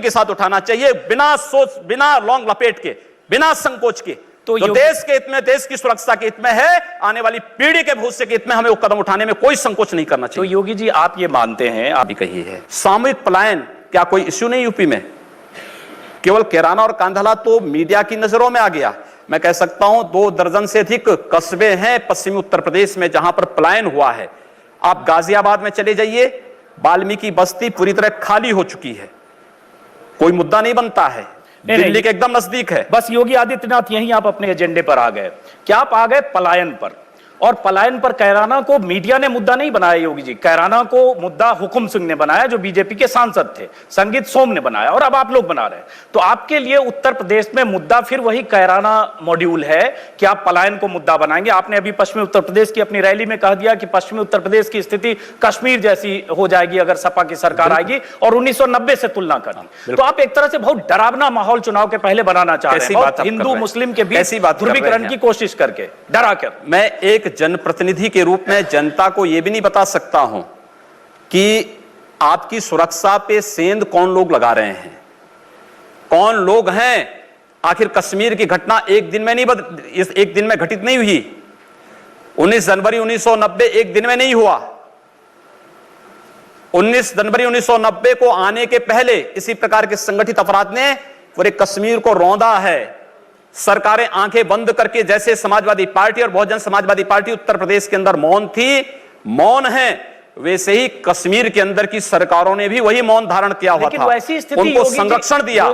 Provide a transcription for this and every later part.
सख्ती के साथ उठाना चाहिए, बिना सोच, बिना लौंग लपेट के, बिना संकोच के। तो जो देश के हित में, देश की सुरक्षा के हित में है, आने वाली पीढ़ी के भविष्य के हित में, हमें वो कदम उठाने में कोई संकोच नहीं करना चाहिए। तो योगी जी, आप ये मानते हैं, आप भी कही है, सामूहिक पलायन क्या कोई इश्यू नहीं यूपी में? केवल कैराना और कांधला तो मीडिया की नजरों में आ गया। मैं कह सकता हूं 2 दर्जन से अधिक कस्बे हैं पश्चिमी उत्तर प्रदेश में जहां पर पलायन हुआ है। आप गाजियाबाद में चले जाइए, वाल्मीकि बस्ती पूरी तरह खाली हो चुकी है, कोई मुद्दा नहीं बनता है, दिल्ली के एकदम नजदीक है। बस योगी आदित्यनाथ यहीं आप अपने एजेंडे पर आ गए। क्या आप आ गए पलायन पर? और पलायन पर कैराना को मीडिया ने मुद्दा नहीं बनाया योगी जी, कैराना को मुद्दा हुकुम सिंह ने बनाया जो बीजेपी के सांसद थे, संगीत सोम ने बनाया, और अब आप लोग बना रहे हैं। तो आपके लिए उत्तर प्रदेश में मुद्दा फिर वही कैराना मॉड्यूल है कि आप पलायन को मुद्दा बनाएंगे? आपने अभी पश्चिमी उत्तर प्रदेश की अपनी रैली में कह दिया कि पश्चिमी उत्तर प्रदेश की स्थिति कश्मीर जैसी हो जाएगी अगर सपा की सरकार आएगी, और 1990 से तुलना करें। तो आप एक तरह से बहुत डरावना माहौल चुनाव के पहले बनाना चाह रहे हैं, हिंदू मुस्लिम के बीच ध्रुवीकरण की कोशिश करके, डरा कर। मैं एक जनप्रतिनिधि के रूप में जनता को यह भी नहीं बता सकता हूं कि आपकी सुरक्षा पे सेंध कौन लोग लगा रहे हैं, कौन लोग हैं। आखिर कश्मीर की घटना एक दिन में नहीं एक दिन में घटित नहीं हुई। 19 जनवरी 1990 एक दिन में नहीं हुआ। 19 जनवरी 1990 को आने के पहले इसी प्रकार के संगठित अपराध ने पूरे कश्मीर को रौंदा है। सरकारें आंखें बंद करके, जैसे समाजवादी पार्टी और बहुजन समाजवादी पार्टी उत्तर प्रदेश के अंदर मौन थी, मौन है, वैसे ही कश्मीर के अंदर की सरकारों ने भी वही मौन धारण किया हुआ था, उनको संरक्षण दिया।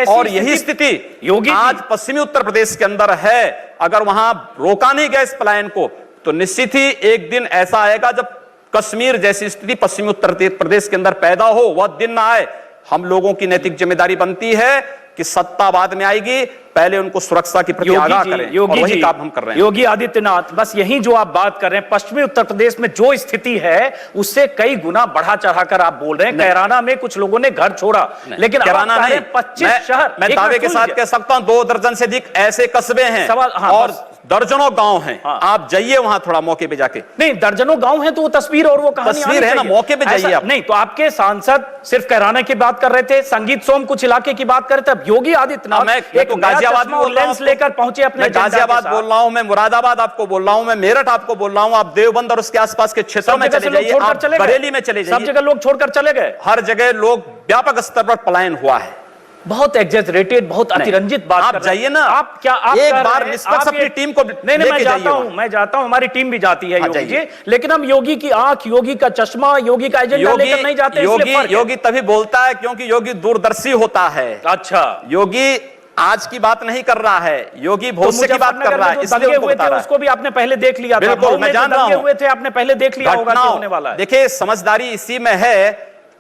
और यही स्थिति योगी आज पश्चिमी उत्तर प्रदेश के अंदर है। अगर वहां रोका नहीं गया इस पलायन को, तो निश्चित ही एक दिन ऐसा आएगा जब कश्मीर जैसी स्थिति पश्चिमी उत्तर प्रदेश के अंदर पैदा हो, वह दिन ना आए। हम लोगों की नैतिक जिम्मेदारी बनती है कि सत्ता बाद में आएगी, पहले उनको सुरक्षा की प्रति आगाह करें, और वही काम हम कर रहे हैं। योगी आदित्यनाथ, बस यही जो आप बात कर रहे हैं, पश्चिमी उत्तर प्रदेश में जो स्थिति है उससे कई गुना बढ़ा चढ़ाकर आप बोल रहे हैं। कैराना में कुछ लोगों ने घर छोड़ा, लेकिन कैराना नहीं, 25 शहर, मैं दावे के साथ कह सकता हूं 2 दर्जन से अधिक ऐसे कस्बे हैं और दर्जनों गांव हैं। आप जाइए वहां थोड़ा मौके पे जाके। नहीं, दर्जनों गांव हैं तो वो तस्वीर और वो कहानी तस्वीर है ना, मौके पे जाइए आप। नहीं तो आपके सांसद सिर्फ कैराना की बात कर रहे थे, संगीत सोम कुछ इलाके की बात कर रहे थे। अब योगी आदित्यनाथ एक गाजियाबाद और लेंस लेकर पहुंचे अपने, मैं गाजियाबाद बोल रहा हूं, मैं मुरादाबाद आपको बोल रहा हूं, मैं मेरठ आपको बोल रहा हूं, आप देवबंद और उसके आसपास के क्षेत्रों में चले जाइए, आप बरेली में चले जाइए, सब जगह लोग छोड़कर चले गए। हर जगह लोग व्यापक स्तर पर पलायन हुआ है। बहुत एग्जैजरेटेड, बहुत अतिरंजित बात आप जाइए ना, आप क्या आप एक बार निष्पक्ष अपनी टीम को नहीं, मैं जाता हूं, हमारी टीम भी जाती है योगी जी, लेकिन हम योगी की आंख, योगी का चश्मा, योगी का एजेंडा लेकर नहीं जाते। योगी तभी बोलता है क्योंकि योगी दूरदर्शी होता है। अच्छा, योगी आज की बात नहीं कर रहा है, योगी भविष्य की बात कर रहा है। इसलिए हुए थे उसको भी आपने पहले देख लिया था। बिल्कुल, मैं जान रहा हूं, हुए थे आपने पहले देख लिया होगा कि होने वाला है। देखिए, समझदारी इसी में है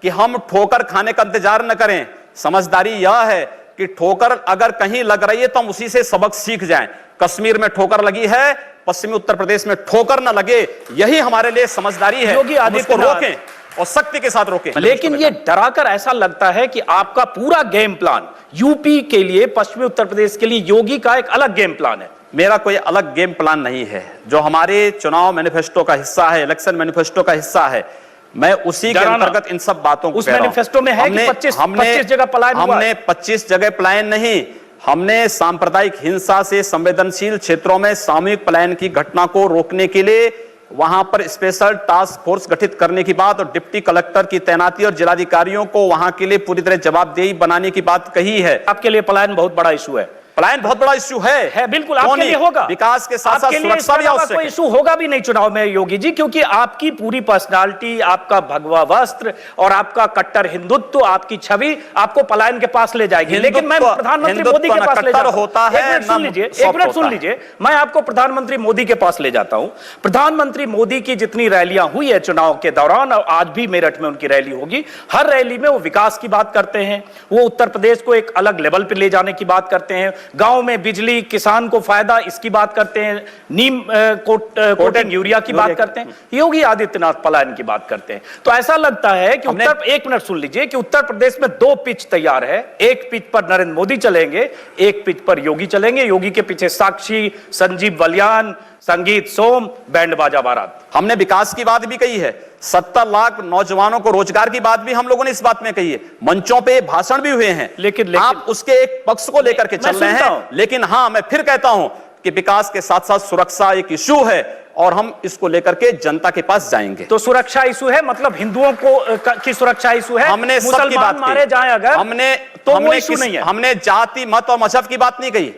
कि हम ठोकर खाने का इंतजार न करें। समझदारी यह है कि ठोकर अगर कहीं लग रही है तो हम उसी से सबक सीख जाएं। कश्मीर में ठोकर लगी है, पश्चिमी उत्तर प्रदेश में ठोकर न लगे, यही हमारे लिए समझदारी है। योगी आदित्यनाथ रोकें और सख्ती के साथ रोकें। लेकिन ये डराकर ऐसा लगता है कि आपका पूरा गेम प्लान यूपी के लिए, पश्चिमी उत्तर प्रदेश के लिए योगी का एक अलग गेम प्लान है। मेरा कोई अलग गेम प्लान नहीं है। जो हमारे चुनाव मैनिफेस्टो का हिस्सा है, इलेक्शन मैनिफेस्टो का हिस्सा है, मैं उसी के अंतर्गत इन सब बातों को उस मैनिफेस्टो में है कि 25 जगह पलायन हुआ। हमने 25 जगह पलायन नहीं, हमने सांप्रदायिक हिंसा से संवेदनशील क्षेत्रों में सामूहिक पलायन की घटना को रोकने के लिए वहां पर स्पेशल टास्क फोर्स गठित करने की बात और डिप्टी कलेक्टर की तैनाती और जिलाधिकारियों को वहां के लिए पूरी तरह जवाबदेही बनाने की बात कही है। आपके लिए पलायन बहुत बड़ा इशू है। पलायन बहुत बड़ा इश्यू है बिल्कुल, आपके लिए होगा। विकास के साथ साथ सुरक्षा भी आवश्यक है। कोई इशू होगा भी नहीं चुनाव में योगी जी, क्योंकि आपकी पूरी पर्सनालिटी, आपका भगवा वस्त्र और आपका कट्टर हिंदुत्व, आपकी छवि आपको पलायन के पास ले जाएगी। लेकिन मैं प्रधानमंत्री मोदी के पास ले जाता हूं। एक मिनट सुन लीजिए, मैं आपको प्रधानमंत्री मोदी के पास ले जाता हूं। प्रधानमंत्री मोदी की जितनी रैलियां हुई है चुनाव के दौरान, और आज भी मेरठ में उनकी रैली होगी, हर रैली में वो विकास की बात करते हैं, वो उत्तर प्रदेश को एक अलग लेवल पर ले जाने की बात करते हैं, गांव में बिजली, किसान को फायदा, इसकी बात करते हैं, नीम कोटेड यूरिया की बात करते हैं, योगी आदित्यनाथ पलायन की बात करते हैं। तो ऐसा लगता है कि एक मिनट सुन लीजिए कि उत्तर प्रदेश में 2 पिच तैयार है। एक पिच पर नरेंद्र मोदी चलेंगे, एक पिच पर योगी चलेंगे। योगी के पीछे साक्षी, संजीव बलियान, संगीत सोम, बैंड बाजा बारात। हमने विकास की बात भी कही है। 70 लाख नौजवानों को रोजगार की बात भी हम लोगों ने इस बात में कही है, मंचों पे भाषण भी हुए हैं। लेकिन आप उसके एक पक्ष को लेकर के चल रहे हैं। लेकिन हां, मैं फिर कहता हूं कि विकास के साथ साथ सुरक्षा एक इश्यू है और हम इसको लेकर के जनता के पास जाएंगे। तो सुरक्षा इशू है, मतलब हिंदुओं को की सुरक्षा इशू है, हमने सबकी बात की, मारे जाएं अगर हमने तो हमने वो इशू नहीं है। हमने जाति मत और मजहब की बात नहीं कही।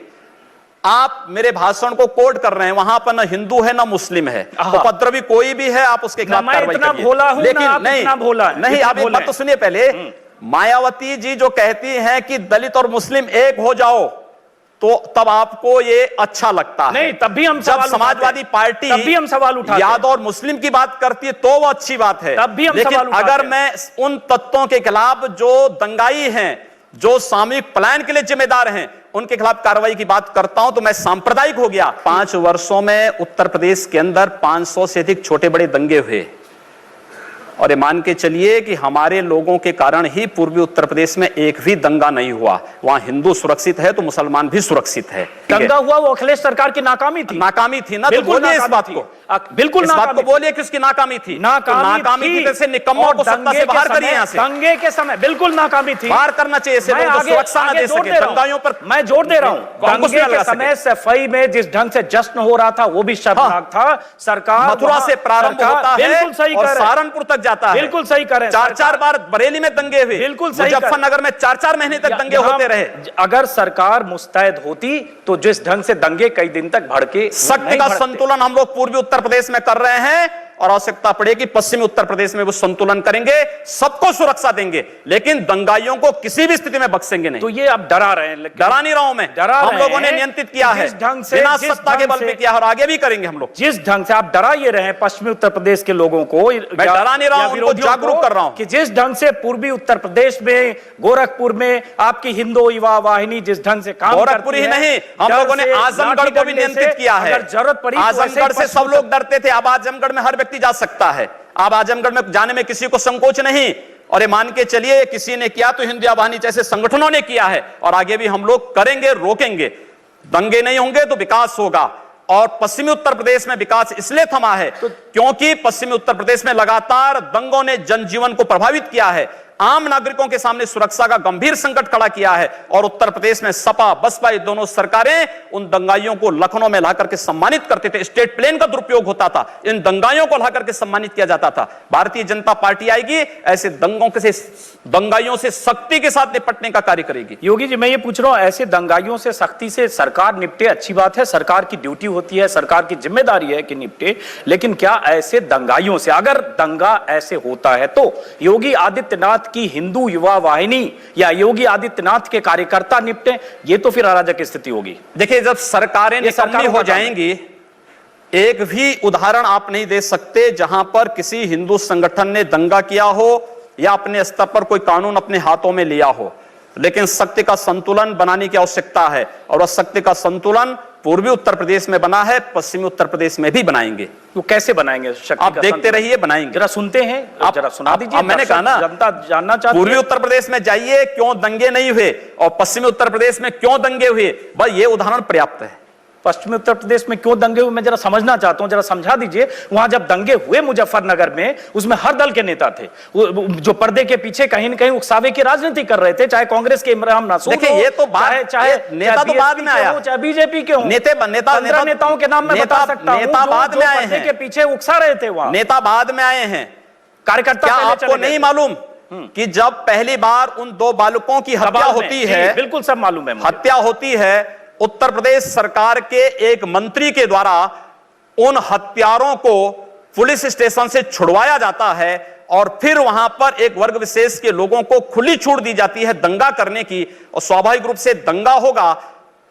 आप मेरे भाषण को कोट कर रहे हैं, वहां पर ना हिंदू है ना मुस्लिम है, उपद्रवी कोई भी है आप उसके खिलाफ कार्रवाई करिए। भोला हूं, लेकिन नहीं, आप एक बात तो सुनिए पहले। मायावती जी जो कहती हैं कि दलित और मुस्लिम एक हो जाओ, तो तब आपको ये अच्छा लगता है। नहीं, तब भी हम जब समाजवादी पार्टी तब भी हम सवाल उठाते यादव और मुस्लिम की बात करती है तो वो अच्छी बात है। तब भी हम लेकिन सवाल उठाते अगर मैं उन तत्वों के खिलाफ जो दंगाई हैं, जो सामूहिक पलायन के लिए जिम्मेदार हैं, उनके खिलाफ कार्रवाई की बात करता हूं तो मैं सांप्रदायिक हो गया। 5 वर्षों में उत्तर प्रदेश के अंदर 500 से अधिक छोटे बड़े दंगे हुए, और ये मान के चलिए कि हमारे लोगों के कारण ही पूर्वी उत्तर प्रदेश में एक भी दंगा नहीं हुआ। वहां हिंदू सुरक्षित है तो मुसलमान भी सुरक्षित है। दंगा हुआ वो अखिलेश सरकार की नाकामी थी ना, तो बोलिए इस बात को, बिल्कुल इस बात को बोलिए कि उसकी नाकामी थी। नाकामी थी, जैसे निकम्मों को सत्ता से बाहर करिए यहां से। दंगे के समय बिल्कुल नाकामी थी, बाहर करना चाहिए, सुरक्षा न दे सके दंगाइयों पर। मैं जोर दे रहा हूं, दंगे के समय सफाई में जिस ढंग से जश्न हो रहा था वो भी शर्मनाक था। सरकार मथुरा से प्रारंभ होता है और सहारनपुर तक जाता है। बिल्कुल सही करें। 4 बार बरेली में दंगे हुए, बिल्कुल सही। मुजफ्फरनगर में 4 महीने तक दंगे होते रहे। अगर सरकार मुस्तैद होती तो जिस ढंग से दंगे कई दिन तक भड़के, शक्ति का संतुलन हम लोग पूर्वी उत्तर प्रदेश में कर रहे हैं, और आवश्यकता पड़ेगी पश्चिमी उत्तर प्रदेश में वो संतुलन करेंगे, सबको सुरक्षा देंगे, लेकिन दंगाइयों को किसी भी स्थिति में बख्शेंगे नहीं। तो ये आप डरा रहे हैं। डरा नहीं रहा हूं मैं, हम लोगों ने नियंत्रित किया है, बिना सत्ता के बल पे किया और आगे भी करेंगे हम लोग। जिस ढंग से आप डरा ये रहे हैं पश्चिमी उत्तर प्रदेश के लोगों को, मैं डरा नहीं रहा हूं, उनको जागरूक कर रहा हूं कि जिस ढंग से पूर्वी उत्तर प्रदेश में गोरखपुर में आपकी हिंदू युवा वाहिनी जिस ढंग से काम गोरखपुर ही नहीं, हम लोगों ने आजमगढ़ को भी नियंत्रित किया है। अगर जरूरत पड़ी, आजमगढ़ से सब लोग डरते थे, अब आजमगढ़ में हर व्यक्ति जा सकता है। अब आजमगढ़ में जाने में किसी को संकोच नहीं, और ये मान के चलिए किसी ने किया तो हिंदू आवानी जैसे संगठनों ने किया है, और आगे भी हम लोग करेंगे, रोकेंगे। दंगे नहीं होंगे तो विकास होगा। और पश्चिमी उत्तर प्रदेश में विकास इसलिए थमा है क्योंकि पश्चिमी उत्तर प्रदेश में लगातार दंगों ने जनजीवन को प्रभावित किया है, आम नागरिकों के सामने सुरक्षा का गंभीर संकट खड़ा किया है, और उत्तर प्रदेश में सपा बसपा ये दोनों सरकारें उन दंगाइयों को लखनऊ में लाकर के सम्मानित करते थे। स्टेट प्लेन का दुरुपयोग होता था, इन दंगाइयों को लाकर के सम्मानित किया जाता था। भारतीय जनता पार्टी आएगी, ऐसे दंगाइयों से सख्ती के साथ निपटने का कार्य करेगी। योगी जी, मैं ये पूछ रहा हूं, ऐसे दंगाइयों से सख्ती से सरकार निपटे, अच्छी बात है, सरकार की ड्यूटी होती है, सरकार की जिम्मेदारी है कि निपटे, लेकिन क्या ऐसे दंगाइयों से, अगर दंगा ऐसे होता है तो योगी आदित्यनाथ की हिंदू युवा वाहिनी या योगी आदित्यनाथ के कार्यकर्ता निपटे? ये तो फिर अराजक स्थिति होगी। देखिए, जब सरकारें निकम्मी हो जाएंगी, एक भी उदाहरण आप नहीं दे सकते जहां पर किसी हिंदू संगठन ने दंगा किया हो या अपने स्तर पर कोई कानून अपने हाथों में लिया हो। लेकिन शक्ति का संतुलन बनाने की आवश्यकता है, और उस शक्ति का संतुलन पूर्वी उत्तर प्रदेश में बना है, पश्चिमी उत्तर प्रदेश में भी बनाएंगे। तो कैसे बनाएंगे? आप देखते रहिए, बनाएंगे। जरा सुनते हैं, आप जरा सुना दीजिए। मैंने कहा ना, जनता जानना चाहती है। पूर्वी उत्तर प्रदेश में जाइए क्यों दंगे नहीं हुए, और पश्चिमी उत्तर प्रदेश में क्यों दंगे हुए, बस ये उदाहरण पर्याप्त है। पश्चिमी उत्तर प्रदेश में क्यों दंगे हुए, मैं जरा समझना चाहता हूं, जरा समझा दीजिए। वहां जब दंगे हुए मुजफ्फरनगर में, उसमें हर दल के नेता थे जो पर्दे के पीछे कहीं न कहीं उकसावे की राजनीति कर रहे थे, चाहे कांग्रेस के इमरान नासूर, देखिए ये तो चाहे नेता तो बाद में आया, चाहे बीजेपी के हो, नेताओं के नाम मैं बता सकता हूं, नेता बाद में आए हैं, के पीछे उकसा रहे थे वहां, नेता बाद में आए हैं। कार्यकर्ता आपको नहीं मालूम कि जब पहली बार उन 2 बालकों की हत्या होती है, बिल्कुल सब मालूम है, हत्या होती है, उत्तर प्रदेश सरकार के एक मंत्री के द्वारा उन हत्यारों को पुलिस स्टेशन से छुड़वाया जाता है, और फिर वहां पर एक वर्ग विशेष के लोगों को खुली छूट दी जाती है दंगा करने की, और स्वाभाविक रूप से दंगा होगा,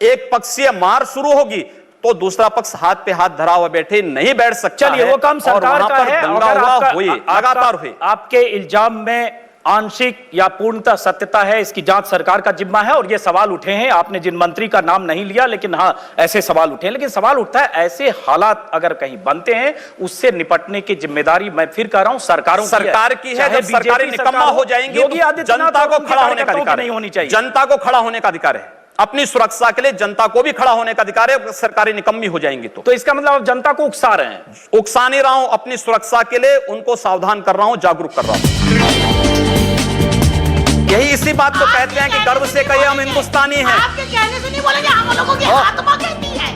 एक पक्षीय मार शुरू होगी तो दूसरा पक्ष हाथ पे हाथ धरा हुआ बैठे नहीं बैठ सकता। चलिए, वो काम सरकार का है, लगातार हुई। आपके इल्जाम में आंशिक या पूर्णतः सत्यता है, इसकी जांच सरकार का जिम्मा है, और ये सवाल उठे हैं। आपने जिन मंत्री का नाम नहीं लिया, लेकिन हाँ ऐसे सवाल उठे हैं। लेकिन सवाल उठता है, ऐसे हालात अगर कहीं बनते हैं, उससे निपटने की जिम्मेदारी मैं फिर कह रहा हूं सरकार की है। जब सरकारें निकम्मा हो जाएंगी, योगी आदित्यनाथ जनता को खड़ा होने का अधिकार नहीं होनी चाहिए, जनता को खड़ा होने का अधिकार है। अपनी सुरक्षा के लिए जनता को भी खड़ा होने का अधिकार है, सरकारें निकम्मी हो जाएंगी तो इसका मतलब आप जनता को उकसा रहे हैं? उकसा नहीं रहा हूं, अपनी सुरक्षा के लिए उनको सावधान कर रहा हूं, जागरूक कर रहा हूं। यही इसी बात को कहते हैं कि गर्व से कहिए हम हिंदुस्तानी हैं। आपके कहने से नहीं बोलेंगे, हम लोगों की आत्मा कहती है।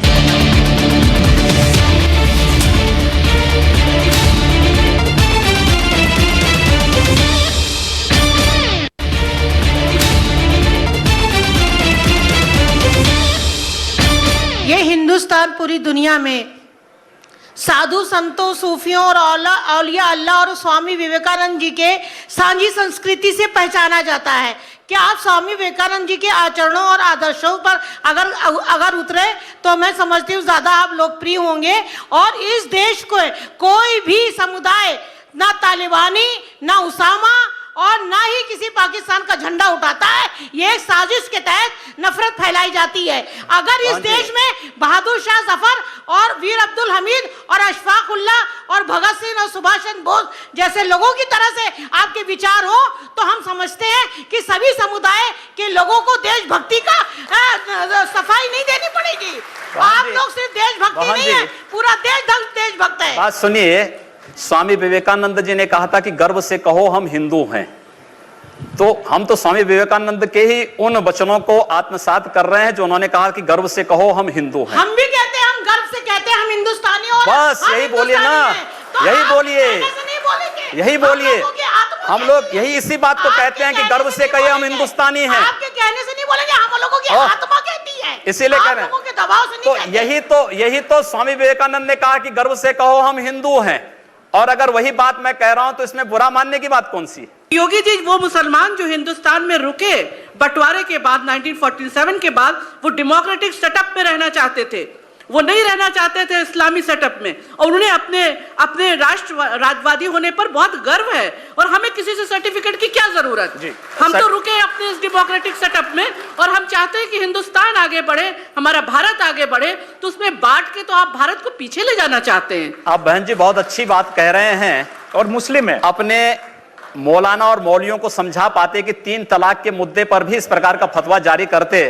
ये हिंदुस्तान पूरी दुनिया में साधु संतों, सूफियों और औलिया अल्लाह और स्वामी विवेकानंद जी के सांझी संस्कृति से पहचाना जाता है। क्या आप स्वामी विवेकानंद जी के आचरणों और आदर्शों पर अगर उतरे तो मैं समझती हूँ ज्यादा आप लोकप्रिय होंगे। और इस देश को कोई भी समुदाय, ना तालिबानी, ना उसामा और ना ही किसी पाकिस्तान का झंडा उठाता है। ये एक साजिश के तहत नफरत फैलाई जाती है। अगर इस देश में बहादुर शाह जफर और वीर अब्दुल हमीद और अशफाक उल्लाह और भगत सिंह और सुभाष चंद्र बोस जैसे लोगों की तरह से आपके विचार हो तो हम समझते हैं कि सभी समुदाय के लोगों को देशभक्ति का सफाई नहीं देनी पड़ेगी। आप लोग सिर्फ देशभक्ति नहीं है, पूरा देशभक्त है। बात सुनिए, स्वामी विवेकानंद जी ने कहा था कि गर्व से कहो हम हिंदू हैं। तो हम तो स्वामी विवेकानंद के ही उन वचनों को आत्मसात कर रहे हैं जो उन्होंने कहा कि गर्व से कहो हम हिंदू हैं। हम भी कहते हैं, हम गर्व से कहते हैं हम हिंदुस्तानी और बस यही बोलिए ना, यही बोलिए, यही बोलिए। हम लोग यही इसी बात को कहते हैं कि गर्व से कहिए हम हिंदुस्तानी हैं। आपके कहने से नहीं बोलेंगे, हम लोगों की आत्मा कहती है, इसीलिए कह रहे हैं। दबाव से नहीं तो यही तो स्वामी विवेकानंद ने कहा कि गर्व से कहो हम हिंदू हैं। और अगर वही बात मैं कह रहा हूं तो इसमें बुरा मानने की बात कौन सी है? योगी जी, वो मुसलमान जो हिंदुस्तान में रुके बंटवारे के बाद 1947 के बाद, वो डेमोक्रेटिक सेटअप में रहना चाहते थे, वो नहीं रहना चाहते थे इस्लामी सेटअप में। और उन्हें अपने राष्ट्रवादी होने पर बहुत गर्व है और हमें किसी से सर्टिफिकेट की क्या जरूरत। हम तो रुके अपने इस डेमोक्रेटिक सेटअप में और हम चाहते हैं कि हिंदुस्तान आगे बढ़े, हमारा भारत आगे बढ़े। तो उसमें बांट के तो आप भारत को पीछे ले जाना चाहते हैं। आप बहन जी बहुत अच्छी बात कह रहे हैं और मुस्लिम है। अपने मौलाना और मौलियों को समझा पाते कि 3 तलाक के मुद्दे पर भी इस प्रकार का फतवा जारी करते,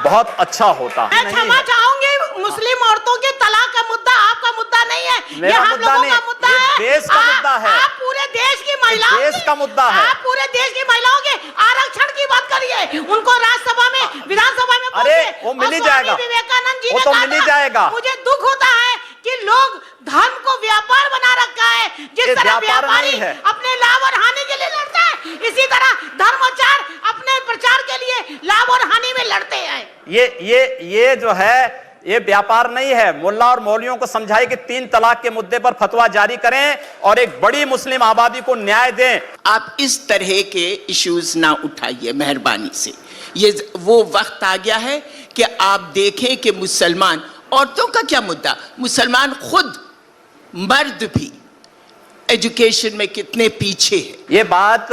बहुत अच्छा होता। मैं क्षमा चाहूंगी, मुस्लिम औरतों के तलाक का मुद्दा आपका मुद्दा नहीं है, ये हम लोगों का मुद्दा है, देश का मुद्दा है। आप पूरे देश की महिलाओं, देश का मुद्दा है। आप पूरे देश की महिलाओं के आरक्षण की बात करिए, उनको राज्यसभा में, विधानसभा में, अरे वो मिल ही जाएगा, विवेकानंद जी वो तो मिल ही जाएगा। मुझे दुख होता है कि लोग धर्म को व्यापार बना रखा है। जिस तरह व्यापारी अपने लाभ और हानि के लिए लड़ता है, इसी तरह धर्माचार अपने प्रचार के लिए लाभ और हानि में लड़ते हैं। ये जो है ये व्यापार नहीं है। मुल्ला और मौलियों को समझाए कि 3 तलाक के मुद्दे पर फतवा जारी करें और एक बड़ी मुस्लिम आबादी को न्याय दें। आप इस तरह के इश्यूज ना उठाइए मेहरबानी से। ये वो वक्त आ गया है कि आप देखें कि मुसलमान, औरतों का क्या मुद्दा, मुसलमान खुद मर्द भी एजुकेशन में कितने पीछे है। ये बात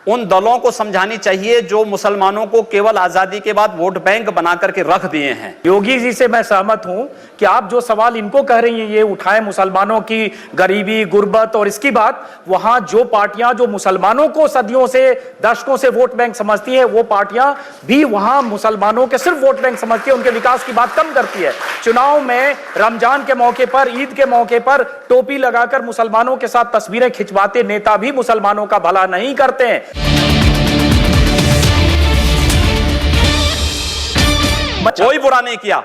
उन दलों को समझानी चाहिए जो मुसलमानों को केवल आजादी के बाद वोट बैंक बना करके रख दिए हैं। योगी जी से मैं सहमत हूं कि आप जो सवाल इनको कह रही हैं ये उठाए मुसलमानों की गरीबी, गुर्बत और इसकी बात, वहां जो पार्टियां जो मुसलमानों को सदियों से, दशकों से वोट बैंक समझती है, वो पार्टियां भी वहां मुसलमानों के सिर्फ वोट बैंक समझती है, उनके विकास की बात कम करती है। चुनाव में रमजान के मौके पर, ईद के मौके पर टोपी लगाकर मुसलमानों के साथ तस्वीरें खिंचवाते नेता भी मुसलमानों का भला नहीं करते हैं। कोई बुरा नहीं किया।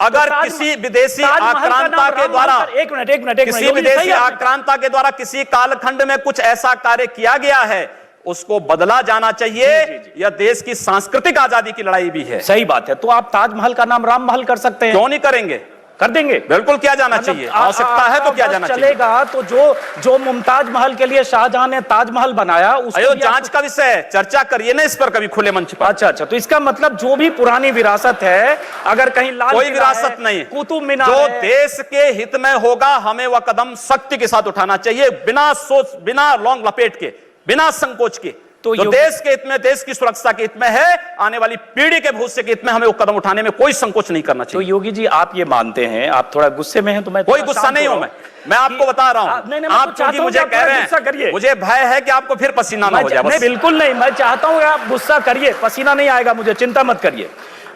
अगर किसी विदेशी आक्रांता के द्वारा, एक मिनट, किसी विदेशी आक्रांता के द्वारा किसी कालखंड में कुछ ऐसा कार्य किया गया है, उसको बदला जाना चाहिए। यह देश की सांस्कृतिक आजादी की लड़ाई भी है। सही बात है। तो आप ताजमहल का नाम राम महल कर सकते हैं, क्यों नहीं करेंगे? कर देंगे, बिल्कुल किया जाना चाहिए। आवश्यकता है तो किया जाना चाहिए। चलेगा तो जो मुमताज महल के लिए शाहजहां ने ताजमहल बनाया, उसको जांच का विषय है, चर्चा करिए ना इस पर कभी खुले मंच पर। अच्छा, तो इसका मतलब जो भी पुरानी विरासत है, अगर कहीं लाल कोई विरासत नहीं, कुतुब मीनार जो देश के हित में होगा हमें वह कदम सख्ती के साथ उठाना चाहिए, बिना सोच, बिना लौंग लपेट के, बिना संकोच के। तो जो देश के हित में, देश की सुरक्षा के हित में है, आने वाली पीढ़ी के भविष्य के हित में हमें वो कदम उठाने में कोई संकोच नहीं करना चाहिए। तो योगी जी आप ये मानते हैं, आप थोड़ा गुस्से में हैं, तो मैं कोई गुस्सा नहीं हूं। मैं आपको बता रहा हूं, आप क्योंकि मुझे कह रहे हैं, मुझे भय है कि आपको फिर पसीना ना हो जाए। बिल्कुल नहीं, मैं चाहता हूं आप गुस्सा करिए, पसीना नहीं आएगा मुझे, चिंता मत करिए।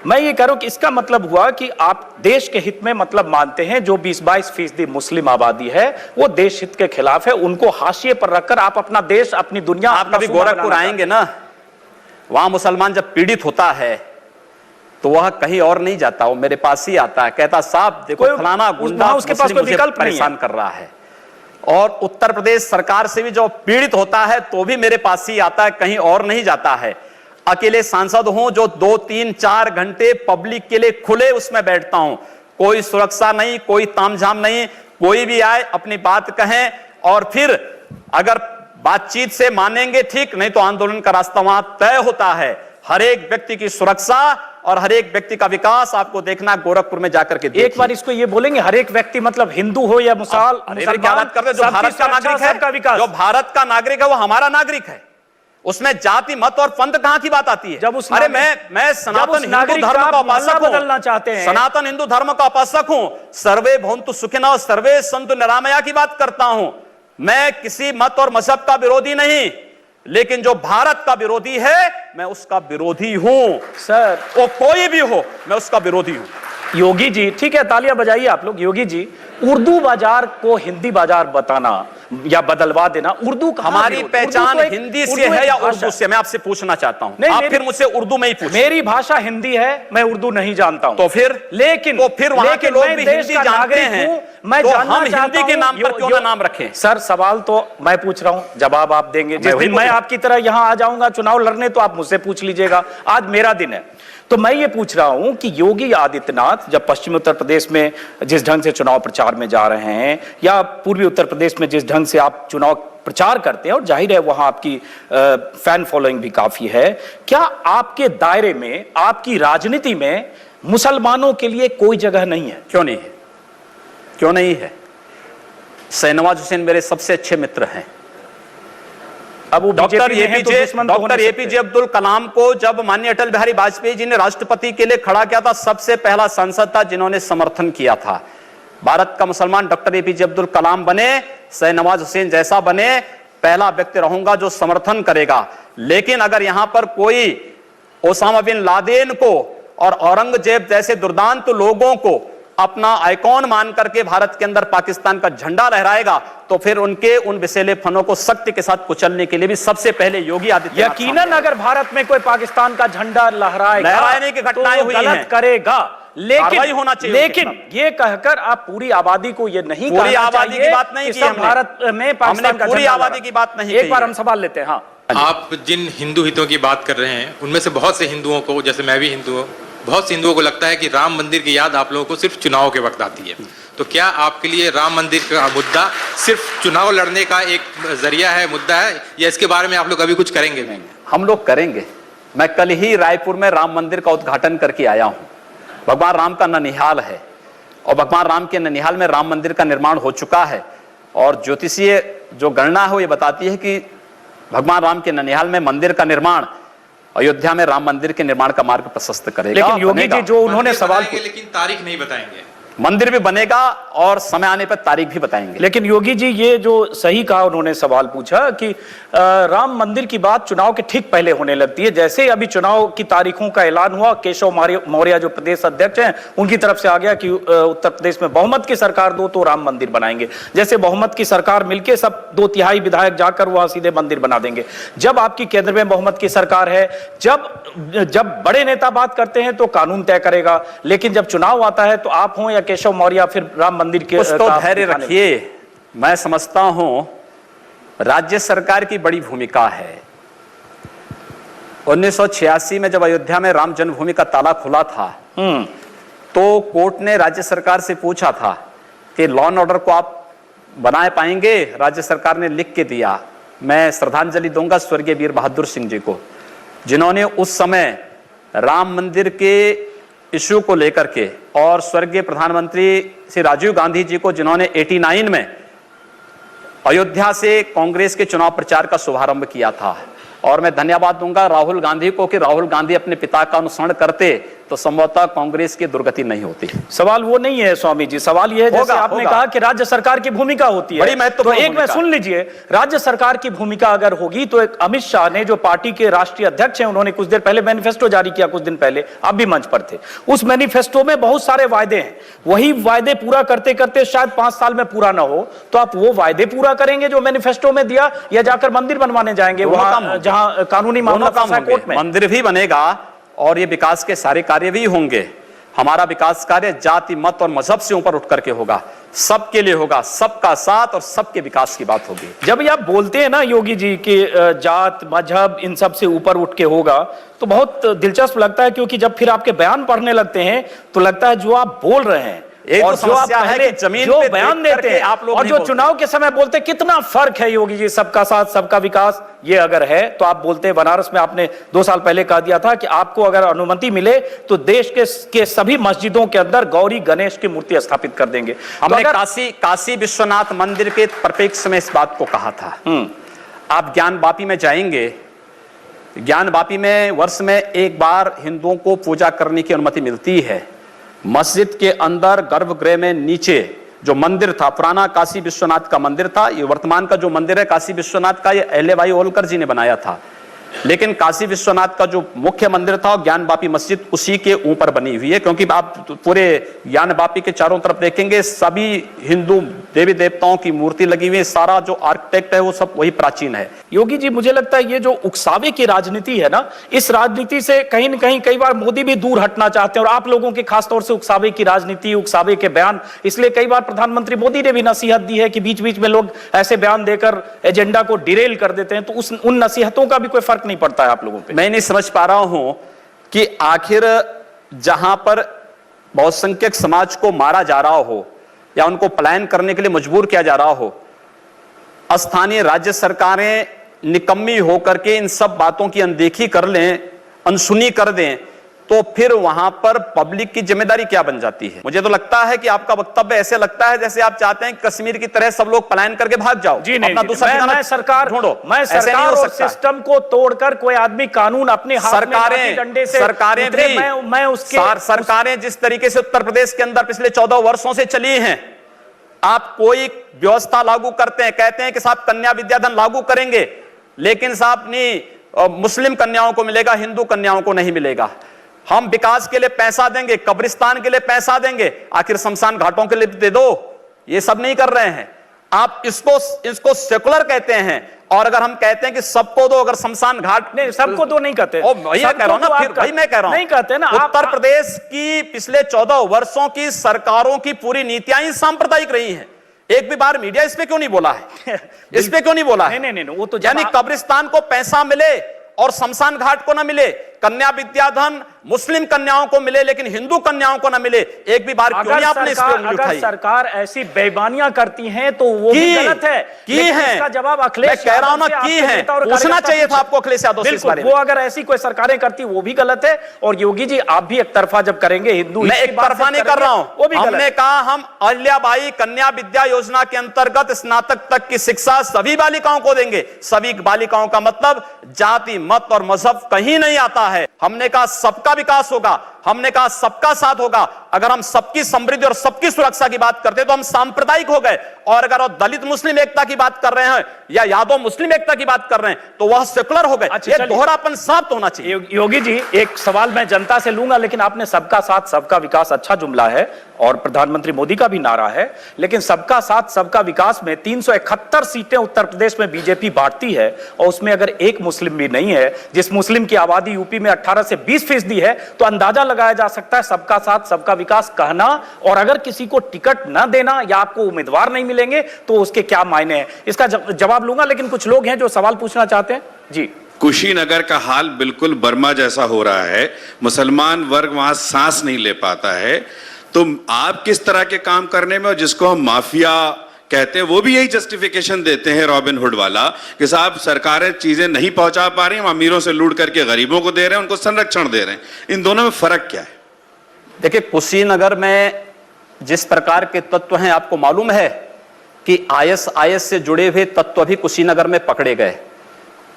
मैं ये कह रहा हूं कि इसका मतलब हुआ कि आप देश के हित में मतलब मानते हैं जो 20-22% मुस्लिम आबादी है वो देश हित के खिलाफ है, उनको हाशिए पर रखकर आप अपना देश, अपनी दुनिया, आप कभी गोरखपुर आएंगे ना, वहां मुसलमान जब पीड़ित होता है तो वह कहीं और नहीं जाता, वो मेरे पास ही आता है, कहता साहब देखो फलाना गुंडा उसके पास कोई विकल्प परेशान कर रहा है। और उत्तर प्रदेश सरकार से भी जो पीड़ित होता है तो भी मेरे पास ही आता है, कहीं और नहीं जाता है। अकेले सांसद हूं जो 2-3-4 घंटे पब्लिक के लिए खुले उसमें बैठता हूं, कोई सुरक्षा नहीं, कोई तामझाम नहीं, कोई भी आए अपनी बात कहें और फिर अगर बातचीत से मानेंगे ठीक, नहीं तो आंदोलन का रास्ता वहां तय होता है। हर एक व्यक्ति की सुरक्षा और हर एक व्यक्ति का विकास आपको देखना गोरखपुर में जाकर के एक बार इसको ये बोलेंगे, हर एक व्यक्ति मतलब हिंदू हो या मुसलमान, क्या बात कर रहे हैं? जो भारत का नागरिक है, जो भारत का नागरिक है वो हमारा नागरिक है, उसमें जाति मत और पंथ कहां की बात आती है? जब उस अरे मैं सनातन हिंदू धर्म का उपासक हूं, बदलना चाहते हैं, सनातन हिंदू धर्म का उपासक हूं, सर्वे भवन्तु सुखिनः और सर्वे सन्तु निरामया की बात करता हूं। मैं किसी मत और मजहब का विरोधी नहीं, लेकिन जो भारत का विरोधी है मैं उसका विरोधी हूं सर, वो कोई भी हो, मैं उसका विरोधी हूं। योगी जी, ठीक है, तालियां बजाइए आप लोग। योगी जी, उर्दू बाजार को हिंदी बाजार बताना या बदलवा देना, उर्दू हमारी पहचान हिंदी से है या उर्दू से? मैं आपसे पूछना चाहता हूं, आप फिर मुझसे उर्दू में ही पूछिए। मेरी भाषा हिंदी है, मैं उर्दू नहीं जानता हूं। तो फिर लेकिन वहां के लोग भी हिंदी जानते हैं, मैं तो जानना हम चाहता हिंदी के नाम पर क्यों ना नाम रखें? सर सवाल तो मैं पूछ रहा हूं, जवाब आप देंगे। जिस दिन मैं आपकी तरह यहां आ जाऊंगा चुनाव लड़ने तो आप मुझसे पूछ लीजिएगा, आज मेरा दिन है। तो मैं ये पूछ रहा हूं कि योगी आदित्यनाथ जब पश्चिमी उत्तर प्रदेश में जिस ढंग से चुनाव प्रचार में जा रहे हैं या पूर्वी उत्तर प्रदेश में जिस ढंग से आप चुनाव प्रचार करते हैं, और जाहिर है वहां आपकी फैन फॉलोइंग भी काफी है, क्या आपके दायरे में, आपकी राजनीति में मुसलमानों के लिए कोई जगह नहीं है? क्यों नहीं है? क्यों नहीं है? शाहनवाज हुसैन मेरे सबसे अच्छे मित्र हैं। अब वो डॉक्टर एपीजे अब्दुल कलाम को जब माननीय अटल बिहारी वाजपेयी जी ने राष्ट्रपति के लिए खड़ा किया था, सबसे पहला सांसद था जिन्होंने समर्थन किया था। भारत का मुसलमान डॉक्टर एपीजे अब्दुल कलाम बने, शाहनवाज हुसैन जैसा बने, पहला व्यक्ति रहूंगा जो समर्थन करेगा। लेकिन अगर यहां पर कोई ओसामा बिन लादेन को और औरंगजेब जैसे दुर्दांत लोगों को अपना आइकॉन मान करके भारत के अंदर पाकिस्तान का झंडा लहराएगा, तो फिर उनके उन विषैले फनों को सख्ती के साथ कुचलने के लिए भी सबसे पहले योगी आदित्यनाथ यकीनन अगर भारत में कोई पाकिस्तान का झंडा लहराने की घटनाएं हुई हैं, करेगा, लेकिन होना चाहिए। लेकिन ये कहकर आप पूरी आबादी को ये नहीं पूरी आबादी की बात नहीं की हमने, भारत में पाकिस्तान का पूरी आबादी की बात नहीं। एक बार हम सवाल लेते हैं। हाँ, आप जिन हिंदू हितों की बात कर रहे हैं उनमें से बहुत से हिंदुओं को, जैसे मैं भी हिंदू हूँ, बहुत से हिंदुओं को लगता है कि राम मंदिर की याद आप लोगों को सिर्फ चुनाव के वक्त आती है। तो क्या आपके लिए राम मंदिर का मुद्दा सिर्फ चुनाव लड़ने का एक जरिया है, मुद्दा है, या इसके बारे में आप लोग अभी कुछ करेंगे? नहीं, हम लोग करेंगे। मैं कल ही रायपुर में राम मंदिर का उद्घाटन करके आया हूं। भगवान राम का ननिहाल है और भगवान राम के ननिहाल में राम मंदिर का निर्माण हो चुका है, और ज्योतिषीय जो गणना है वो ये बताती है कि भगवान राम के ननिहाल में मंदिर का निर्माण अयोध्या में राम मंदिर के निर्माण का मार्ग प्रशस्त करेगा। लेकिन योगी जी जो उन्होंने सवाल, लेकिन तारीख नहीं बताएंगे। मंदिर भी बनेगा और समय आने पर तारीख भी बताएंगे। लेकिन योगी जी ये जो सही कहा, उन्होंने सवाल पूछा कि राम मंदिर की बात चुनाव के ठीक पहले होने लगती है। जैसे अभी चुनाव की तारीखों का ऐलान हुआ, केशव मौर्य जो प्रदेश अध्यक्ष हैं उनकी तरफ से आ गया कि उत्तर प्रदेश में बहुमत की सरकार दो तो राम मंदिर बनाएंगे। जैसे बहुमत की सरकार मिलके सब 2/3 विधायक जाकर वहां सीधे मंदिर बना देंगे। जब आपकी केंद्र में बहुमत की सरकार है, जब बड़े नेता बात करते हैं तो कानून तय करेगा, लेकिन जब चुनाव आता है तो आप हो या केशव मौर्य फिर राम मंदिर के कुछ तो धैर्य रखिए। मैं समझता हूं राज्य सरकार की बड़ी भूमिका है। 1986 में जब अयोध्या में राम जन्मभूमि का ताला खुला था तो कोर्ट ने राज्य सरकार से पूछा था कि लॉ एंड ऑर्डर को आप बनाए पाएंगे। राज्य सरकार ने लिख के दिया। मैं श्रद्धांजलि दूंगा स्वर्गीय वीर बहादुर सिंह जी को, जिन्होंने उस समय राम मंदिर के इश्यू को लेकर के, और स्वर्गीय प्रधानमंत्री श्री राजीव गांधी जी को, जिन्होंने 89 में अयोध्या से कांग्रेस के चुनाव प्रचार का शुभारंभ किया था और मैं धन्यवाद दूंगा राहुल गांधी को कि राहुल गांधी अपने पिता का अनुसरण करते तो संभवतः कांग्रेस की दुर्गति नहीं होती। सवाल वो नहीं है स्वामी जी, सवाल ये है जैसे आपने कहा कि राज्य सरकार की भूमिका होती है, बड़ी महत्वपूर्ण तो एक में सुन लीजिए, राज्य सरकार की भूमिका अगर होगी तो एक अमित शाह ने, जो पार्टी के राष्ट्रीय अध्यक्ष हैं, उन्होंने कुछ देर पहले मैनिफेस्टो जारी किया, कुछ दिन पहले आप भी मंच पर थे। उस मैनिफेस्टो में बहुत सारे वायदे हैं, वही वायदे पूरा करते करते शायद 5 साल में पूरा ना हो, तो आप वो वायदे पूरा करेंगे जो मैनिफेस्टो में दिया, या जाकर मंदिर बनवाने जाएंगे वहां जहां कानूनी मामला फंसा कोर्ट में? मंदिर भी बनेगा और ये विकास के सारे कार्य भी होंगे। हमारा विकास कार्य जाति, मत और मजहब से ऊपर उठ करके होगा, सबके लिए होगा, सबका साथ और सबके विकास की बात होगी। जब ये आप बोलते हैं ना योगी जी कि जात मजहब इन सब से ऊपर उठ के होगा, तो बहुत दिलचस्प लगता है, क्योंकि जब फिर आपके बयान पढ़ने लगते हैं तो लगता है जो आप बोल रहे हैं और तो जो आप पहले जमीन जो पे बयान देते हैं आप लोग और जो चुनाव के समय बोलते हैं, कितना फर्क है योगी जी। सबका साथ सबका विकास ये अगर है तो आप बोलते हैं, बनारस में आपने 2 साल पहले कह दिया था कि आपको अगर अनुमति मिले तो देश के सभी मस्जिदों के अंदर गौरी गणेश की मूर्ति स्थापित कर देंगे। हमने काशी विश्वनाथ मंदिर के परिप्रेक्ष्य में इस बात को कहा था। आप ज्ञानवापी में जाएंगे, ज्ञानवापी में वर्ष में एक बार हिंदुओं को पूजा करने की अनुमति मिलती है। मस्जिद के अंदर गर्भगृह में नीचे जो मंदिर था, पुराना काशी विश्वनाथ का मंदिर था, ये वर्तमान का जो मंदिर है काशी विश्वनाथ का, ये अहिल्याबाई होलकर जी ने बनाया था। लेकिन काशी विश्वनाथ का जो मुख्य मंदिर था, ज्ञानवापी मस्जिद उसी के ऊपर बनी हुई है, क्योंकि आप पूरे ज्ञानवापी के चारों तरफ देखेंगे सभी हिंदू देवी देवताओं की मूर्ति लगी हुई है, सारा जो आर्किटेक्ट है वो सब वही प्राचीन है। योगी जी, मुझे लगता है ये जो उकसावे की राजनीति है ना, इस राजनीति से कहीं न कहीं कई बार मोदी भी दूर हटना चाहते हैं, और आप लोगों के खासतौर से उकसावे की राजनीति, उकसावे के बयान, इसलिए कई बार प्रधानमंत्री मोदी ने भी नसीहत दी है कि बीच बीच में लोग ऐसे बयान देकर एजेंडा को डिरेल कर देते हैं, तो उन नसीहतों का भी कोई फर्क नहीं पड़ता है आप लोगों पे? मैं नहीं समझ पा रहा हूं कि आखिर जहां पर बहुसंख्यक समाज को मारा जा रहा हो या उनको पलायन करने के लिए मजबूर किया जा रहा हो, स्थानीय राज्य सरकारें निकम्मी होकर के इन सब बातों की अनदेखी कर लें, अनसुनी कर दें, तो फिर वहां पर पब्लिक की जिम्मेदारी क्या बन जाती है? मुझे तो लगता है कि आपका वक्तव्य ऐसे लगता है जैसे आप चाहते हैं कि कश्मीर की तरह सब लोग पलायन करके भाग जाओ। जी नहीं, अपना दूसरा मैं सरकार ढूंढो। मैं सरकार और सिस्टम को तोड़कर कोई आदमी कानून अपने हाथ में डंडे से सरकारें भी मैं उसके सरकारें जिस तरीके से उत्तर प्रदेश के अंदर पिछले 14 वर्षों से चली हैं, आप कोई व्यवस्था लागू करते हैं, कहते हैं कि साहब कन्या विद्याधन लागू करेंगे, लेकिन साहब नहीं मुस्लिम कन्याओं को मिलेगा, हिंदू कन्याओं को नहीं मिलेगा। हम विकास के लिए पैसा देंगे, कब्रिस्तान के लिए पैसा देंगे, आखिर शमशान घाटों के लिए दे दो। ये सब नहीं कर रहे हैं आप। इसको सेकुलर कहते हैं, और अगर हम कहते हैं कि सबको दो, अगर शमशान घाट नहीं, सबको दो नहीं कहते। वही मैं कह रहा हूं ना, फिर वही मैं कह रहा हूं, नहीं कहते ना। उत्तर प्रदेश की पिछले 14 वर्षों की सरकारों की पूरी नीतियां ही सांप्रदायिक रही हैं। एक भी बार मीडिया इस पे क्यों नहीं बोला है? इस पे क्यों नहीं बोला है? नहीं, वो तो यानी कब्रिस्तान को पैसा मिले और शमशान घाट को ना मिले, कन्या विद्याधन मुस्लिम कन्याओं को मिले लेकिन हिंदू कन्याओं को ना मिले, एक भी बार क्यों नहीं आपने इस पे उंगली उठाई? अगर सरकार ऐसी बेईमानियां करती है तो वो भी गलत है। की है इसका जवाब अखिलेश, मैं कह रहा हूं ना, की है, पूछना चाहिए था आपको अखिलेश यादव से इस बारे में। वो अगर ऐसी कोई सरकारें करती वो भी गलत है। और योगी जी, आप भी एक तरफा जब करेंगे हिंदू, मैं एक तरफा नहीं कर रहा हूं। हमने कहा हम अहिल्याबाई कन्या विद्या योजना के अंतर्गत स्नातक तक की शिक्षा सभी बालिकाओं को देंगे। सभी बालिकाओं का मतलब जाति, मत और मजहब कहीं नहीं आता है। हमने कहा सबका विकास होगा, हमने कहा सबका साथ होगा। अगर हम सबकी समृद्धि और सबकी सुरक्षा की बात करते तो हम सांप्रदायिक हो गए, और अगर हम दलित मुस्लिम एकता की बात कर रहे हैं या यादव मुस्लिम एकता की बात कर रहे हैं तो वह सेकुलर हो गए। ये दोहरापन समाप्त होना चाहिए। योगी जी, एक सवाल मैं जनता से लूंगा, लेकिन आपने सबका साथ सबका विकास अच्छा जुमला है और प्रधानमंत्री मोदी का भी नारा है, लेकिन सबका साथ सबका विकास में 371 सीटें उत्तर प्रदेश में बीजेपी बांटती है, और उसमें अगर एक मुस्लिम भी नहीं है, जिस मुस्लिम की आबादी यूपी में 18 से 20% है, तो अंदाजा लगाया जा सकता है सबका साथ सबका विकास कहना और अगर किसी को टिकट न देना या आपको उम्मीदवार नहीं मिलेंगे तो उसके क्या मायने हैं। इसका जवाब लूंगा, लेकिन कुछ लोग हैं जो सवाल पूछना चाहते हैं। जी, कुशीनगर का हाल बिल्कुल बर्मा जैसा हो रहा है, मुसलमान वर्ग वहां सांस नहीं ले पाता है, तो आप किस तरह के काम करने में, और जिसको हम माफिया कहते हैं वो भी यही जस्टिफिकेशन देते हैं रॉबिन हुड वाला, कि साहब सरकारें चीजें नहीं पहुंचा पा रही, हम अमीरों से लूट करके गरीबों को दे रहे हैं, उनको संरक्षण दे रहे हैं। इन दोनों में फर्क क्या है? देखिए, कुशीनगर में जिस प्रकार के तत्व हैं, आपको मालूम है कि आईएसआईएस से जुड़े हुए तत्व भी कुशीनगर में पकड़े गए।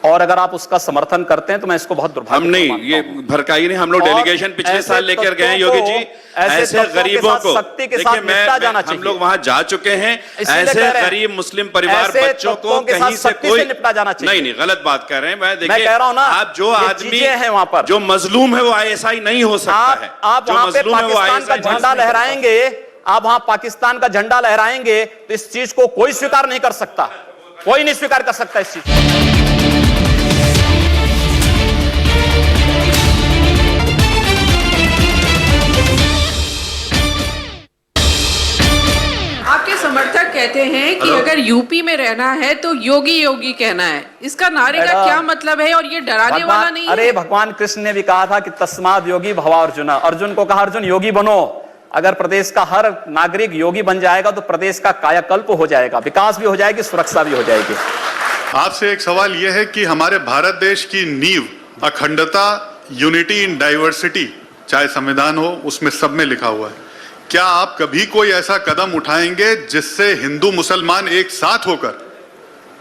और अगर आप उसका समर्थन करते हैं तो मैं इसको बहुत दुर्भाग्य हम नहीं, ये भड़काई नहीं, हम लोग डेलीगेशन पिछले साल लेकर गए हैं योगी जी। ऐसे गरीबों को देखिए, हम लोग वहां जा चुके हैं। ऐसे गरीब मुस्लिम परिवार बच्चों को कहीं से कोई निपटा जाना चाहिए। नहीं, गलत बात कर रहे हैं। मैं देखिए, कह रहा हूं ना, आप जो आदमी है वहां पर, जो मजलूम है वो ISI नहीं हो सकता है। आप वहां पे पाकिस्तान का झंडा लहराएंगे, आप वहां पाकिस्तान का झंडा लहराएंगे तो इस चीज को कोई स्वीकार नहीं कर सकता, कोई नहीं स्वीकार कर सकता इस चीज को। आपके समर्थक कहते हैं कि अगर यूपी में रहना है तो योगी योगी कहना है। इसका नारे का क्या मतलब है और ये डराने वाला नहीं है? अरे भगवान कृष्ण ने भी कहा था कि तस्माद योगी भवा अर्जुन। अर्जुन को कहा, अर्जुन योगी बनो। अगर प्रदेश का हर नागरिक योगी बन जाएगा तो प्रदेश का कायाकल्प हो जाएगा, विकास भी हो जाएगी, सुरक्षा भी हो जाएगी। आपसे एक सवाल यह है कि हमारे भारत देश की नींव अखंडता, यूनिटी इन डाइवर्सिटी, चाहे संविधान हो उसमें सब में लिखा हुआ है। क्या आप कभी कोई ऐसा कदम उठाएंगे जिससे हिंदू मुसलमान एक साथ होकर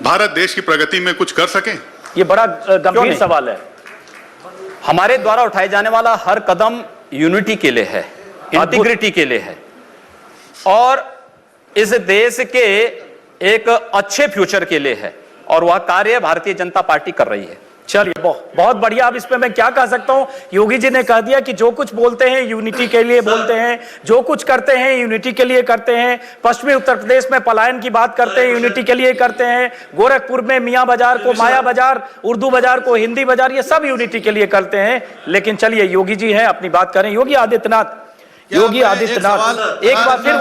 भारत देश की प्रगति में कुछ कर सकें? ये बड़ा गंभीर सवाल है। हमारे द्वारा उठाए जाने वाला हर कदम यूनिटी के लिए है, इंटीग्रिटी के लिए है और इस देश के एक अच्छे फ्यूचर के लिए है, और वह कार्य भारतीय जनता पार्टी कर रही है। चलिए, बहुत बढ़िया। अब इस पे मैं क्या कह सकता हूं, योगी जी ने कह दिया कि जो कुछ बोलते हैं यूनिटी के लिए बोलते हैं, जो कुछ करते हैं यूनिटी के लिए करते हैं। पश्चिमी उत्तर प्रदेश में पलायन की बात करते हैं, यूनिटी के लिए करते हैं। गोरखपुर में मियां बाजार को माया बाजार, उर्दू बाजार को हिंदी बाजार, ये सब यूनिटी के लिए करते हैं। लेकिन चलिए, योगी जी हैं, अपनी बात करें। योगी आदित्यनाथ, एक बार फिर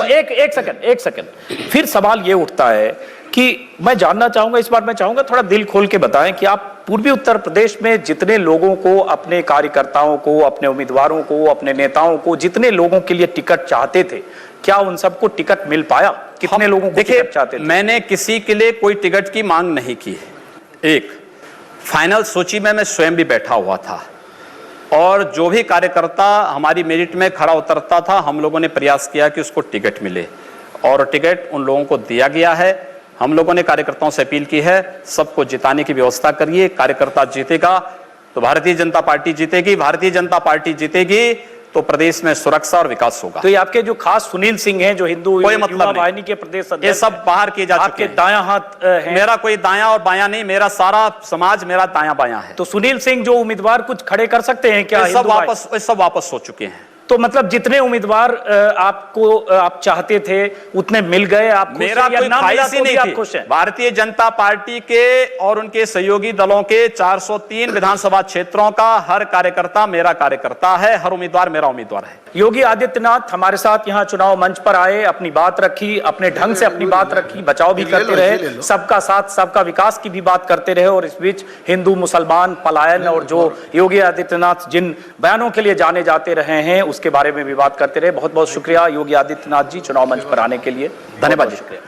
एक सेकंड फिर सवाल ये उठता है कि मैं जानना चाहूंगा, इस बार मैं चाहूंगा थोड़ा दिल खोल के बताएं कि आप पूर्वी उत्तर प्रदेश में जितने लोगों को, अपने कार्यकर्ताओं को, अपने उम्मीदवारों को, अपने नेताओं को, जितने लोगों के लिए टिकट चाहते थे, क्या उन सबको टिकट मिल पाया? कितने लोगों को टिकट चाहते थे? मैंने किसी के लिए कोई टिकट की मांग नहीं की है। एक फाइनल सूची में मैं स्वयं भी बैठा हुआ था और जो भी कार्यकर्ता हमारी मेरिट में खड़ा उतरता था, हम लोगों ने प्रयास किया कि उसको टिकट मिले और टिकट उन लोगों को दिया गया है। हम लोगों ने कार्यकर्ताओं से अपील की है, सबको जिताने की व्यवस्था करिए। कार्यकर्ता जीतेगा तो भारतीय जनता पार्टी जीतेगी, भारतीय जनता पार्टी जीतेगी तो प्रदेश में सुरक्षा और विकास होगा। तो ये आपके जो खास सुनील सिंह हैं, जो हिंदू युवा वाहिनी के प्रदेश अध्यक्ष, ये सब बाहर किए जा चुके आपके दायां हाथ है। मेरा कोई दायां और बायां नहीं, मेरा सारा समाज मेरा दायां बायां है। तो सुनील सिंह जो उम्मीदवार कुछ खड़े कर सकते हैं क्या? सब वापस हो चुके हैं। तो मतलब जितने उम्मीदवार आप चाहते थे उतने मिल गए? आप मेरा कोई ख्वाहिश ही नहीं थी। भारतीय जनता पार्टी के और उनके सहयोगी दलों के 403 विधानसभा क्षेत्रों का हर कार्यकर्ता मेरा कार्यकर्ता है, हर उम्मीदवार मेरा उम्मीदवार है। योगी आदित्यनाथ हमारे साथ यहाँ चुनाव मंच पर आए, अपनी बात रखी, अपने ढंग से अपनी बात रखी, बचाव भी करते रहे, सबका साथ सबका विकास की भी बात करते रहे, और इस बीच हिंदू मुसलमान पलायन और जो योगी आदित्यनाथ जिन बयानों के लिए जाने जाते रहे हैं उसके बारे में भी बात करते रहे। बहुत बहुत शुक्रिया योगी आदित्यनाथ जी चुनाव मंच पर आने के लिए। धन्यवाद जी, शुक्रिया।